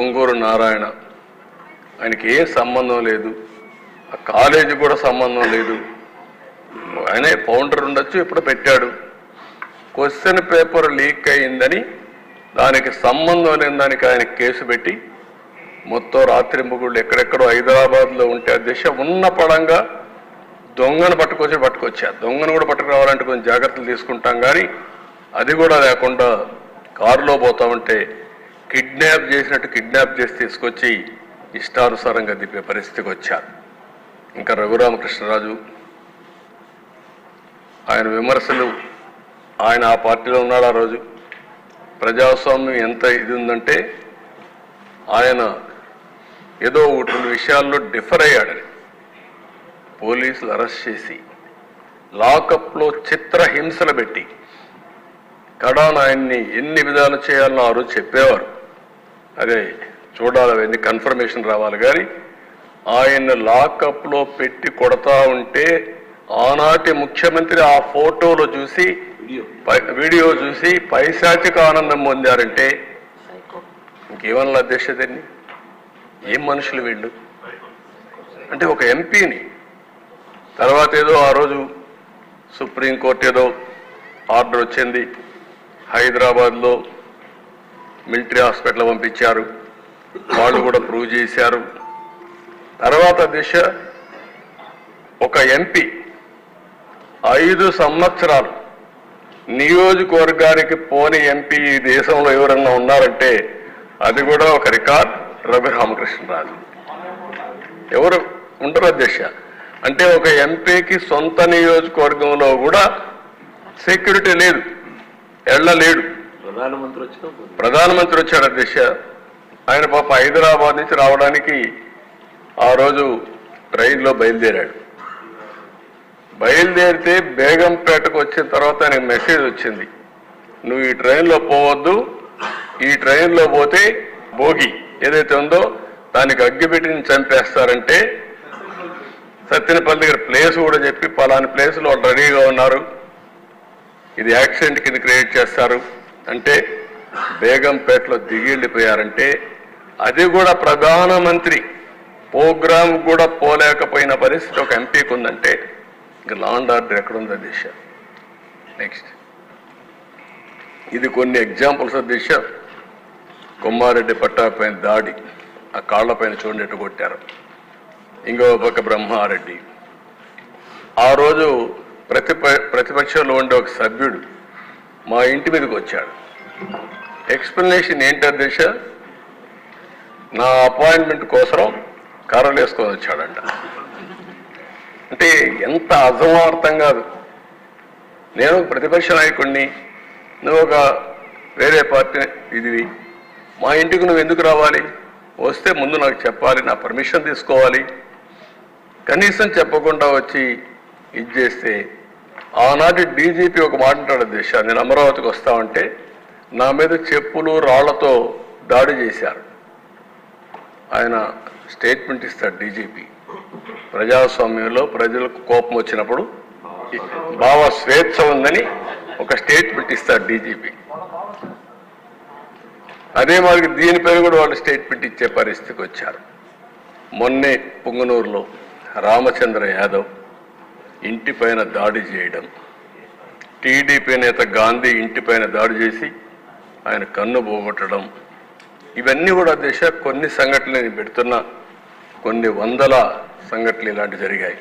పొంగూరు నారాయణ, ఆయనకి ఏం సంబంధం లేదు, ఆ కాలేజీ కూడా సంబంధం లేదు, ఆయనే ఫౌండర్ ఉండొచ్చు, ఇప్పుడు పెట్టాడు. క్వశ్చన్ పేపర్ లీక్ అయిందని దానికి సంబంధం లేని దానికి ఆయన కేసు పెట్టి మొత్తం రాత్రింబగుళ్ళు ఎక్కడెక్కడో హైదరాబాద్లో ఉంటే ఆ దిశ ఉన్న పడంగా దొంగను పట్టుకొచ్చారు. దొంగను కూడా పట్టుకురావాలంటే కొంచెం జాగ్రత్తలు తీసుకుంటాం, కానీ అది కూడా లేకుండా కారులో పోతా ఉంటే కిడ్నాప్ చేసినట్టు కిడ్నాప్ చేసి తీసుకొచ్చి ఇష్టానుసారంగా దిప్పే పరిస్థితికి వచ్చారు. ఇంకా రఘురామకృష్ణరాజు, ఆయన విమర్శలు, ఆయన ఆ పార్టీలో ఉన్నాడు. ఆ రోజు ప్రజాస్వామ్యం ఎంత ఇది ఉందంటే ఆయన ఏదో రెండు విషయాల్లో డిఫర్ అయ్యాడని పోలీసులు అరెస్ట్ చేసి లాకప్లో చిత్రహింసలు పెట్టి కడాన ఆయన్ని ఎన్ని విధాలు చేయాలనో ఆ రోజు చెప్పేవారు. అదే చూడాలి, అవన్నీ కన్ఫర్మేషన్ రావాలి. కానీ ఆయన లాకప్లో పెట్టి కొడతా ఉంటే ఆనాటి ముఖ్యమంత్రి ఆ ఫోటోలో చూసి, వీడియో చూసి పైశాచిక ఆనందం పొందారంటే ఇంకేమన్నా అధ్యక్షతని, ఏం మనుషులు వీళ్ళు అంటే. ఒక ఎంపీని తర్వాత ఏదో ఆ రోజు సుప్రీంకోర్టు ఏదో ఆర్డర్ వచ్చింది, హైదరాబాద్లో మిలిటరీ హాస్పిటల్ పంపించారు, వాళ్ళు కూడా ప్రూవ్ చేశారు. తర్వాత దిశ ఒక ఎంపీ 5 సంవత్సరాలు నియోజకవర్గానికి పోని ఎంపీ ఈ దేశంలో ఎవరన్నా ఉన్నారంటే అది కూడా ఒక రికార్డ్, రఘురామకృష్ణరాజు. ఎవరు ఉండరు అధ్యక్ష. అంటే ఒక ఎంపీకి సొంత నియోజకవర్గంలో కూడా సెక్యూరిటీ లేదు, వెళ్ళలేడు. ప్రధానమంత్రి వచ్చాడు అధ్యక్ష. ఆయన పాప హైదరాబాద్ నుంచి రావడానికి ఆ రోజు ట్రైన్లో బయలుదేరాడు. బయలుదేరితే బేగంపేటకు వచ్చిన తర్వాత ఆయనకు మెసేజ్ వచ్చింది, నువ్వు ఈ ట్రైన్లో పోవద్దు, ఈ ట్రైన్లో పోతే భోగి ఏదైతే ఉందో దానికి అగ్గిపెట్టి చంపేస్తారంటే సత్తెనపల్లి దగ్గర ప్లేస్ కూడా చెప్పి పలాని ప్లేస్లో వాళ్ళు రెడీగా ఉన్నారు, ఇది యాక్సిడెంట్ కింద క్రియేట్ చేస్తారు అంటే బేగంపేటలో దిగిళ్ళిపోయారంటే అది కూడా ప్రధానమంత్రి ప్రోగ్రామ్ కూడా పోలేకపోయిన పరిస్థితి ఒక ఎంపీకి ఉందంటే ఇంకా లా అండ్ ఆర్డర్ ఎక్కడుంది అధ్యక్ష. నెక్స్ట్ ఇది కొన్ని ఎగ్జాంపుల్స్ అధ్యక్ష. కొమ్మారెడ్డి పట్టాపైన దాడి, ఆ కాళ్లపైన చూడనట్టు కొట్టారు. ఇంకో పక్క బ్రహ్మారెడ్డి, ఆ రోజు ప్రతిపక్షంలో ఉండే ఒక సభ్యుడు మా ఇంటి మీదకి వచ్చాడు. ఎక్స్ప్లెనేషన్ ఏంటి అధ్యక్ష, నా అపాయింట్మెంట్ కోసం కర్రలు వేసుకొని వచ్చాడంట. అంటే ఎంత అసమర్థం కాదు. నేను ప్రతిపక్ష నాయకుడిని, నువ్వు ఒక వేరే పార్టీ ఇది, మా ఇంటికి నువ్వు ఎందుకు రావాలి? వస్తే ముందు నాకు చెప్పాలి, నా పర్మిషన్ తీసుకోవాలి. కనీసం చెప్పకుండా వచ్చి ఇది చేస్తే ఆనాటి డీజీపీ ఒక మాట అంటాడు అధ్యక్ష, నేను అమరావతికి వస్తామంటే నా మీద చెప్పులు రాళ్లతో దాడి చేశారు. ఆయన స్టేట్మెంట్ ఇస్తాడు డీజీపీ, ప్రజాస్వామ్యంలో ప్రజలకు కోపం వచ్చినప్పుడు భావ స్వేచ్ఛ ఉందని ఒక స్టేట్మెంట్ ఇస్తాడు డీజీపీ. అదే మరి దీనిపైన కూడా వాళ్ళు స్టేట్మెంట్ ఇచ్చే పరిస్థితికి వచ్చారు. మొన్నే పుంగనూరులో రామచంద్ర యాదవ్ ఇంటిపైన దాడి చేయడం, టీడీపీ నేత గాంధీ ఇంటిపైన దాడి చేసి ఆయన కన్ను పోగొట్టడం, ఇవన్నీ కూడా దిశ కొన్ని సంఘటనలు పెడుతున్న కొన్ని వందల సంఘటనలు ఇలాంటివి జరిగాయి.